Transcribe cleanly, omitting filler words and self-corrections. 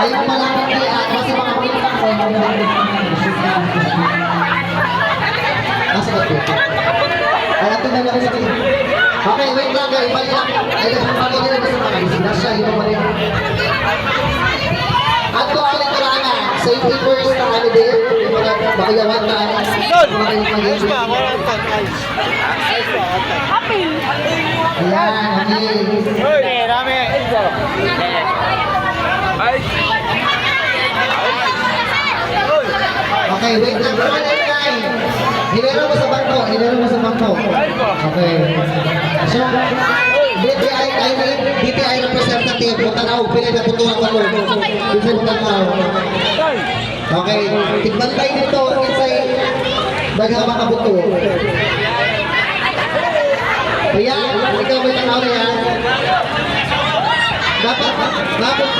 Ayun pala kasi mga pinaka ko. Nasa ba ito? Ay, ito na lang sa akin. Okay, wait lang guys. Balik lang. Ay, nagpapagay nila sa mga bisita siya. Ito pa rin. At kung ang liturana, safety first na ano din. Yung mga bakayawan na. Ayos ba? Walang tan. Ayos. Ayos ba? Happy. Ayan, okay. Hoy, rami. Ayos. Okay, wait lang. Hinero mo sa bangko. Hinero mo sa bangko. Okay. So, DTI representative, Butanaw, pinagkaputuhan ko mo. Bisa Butanaw. Okay, tigbantay nito, insay daghang mga buto. Kaya, ikaw may tanaw na yan. Dapat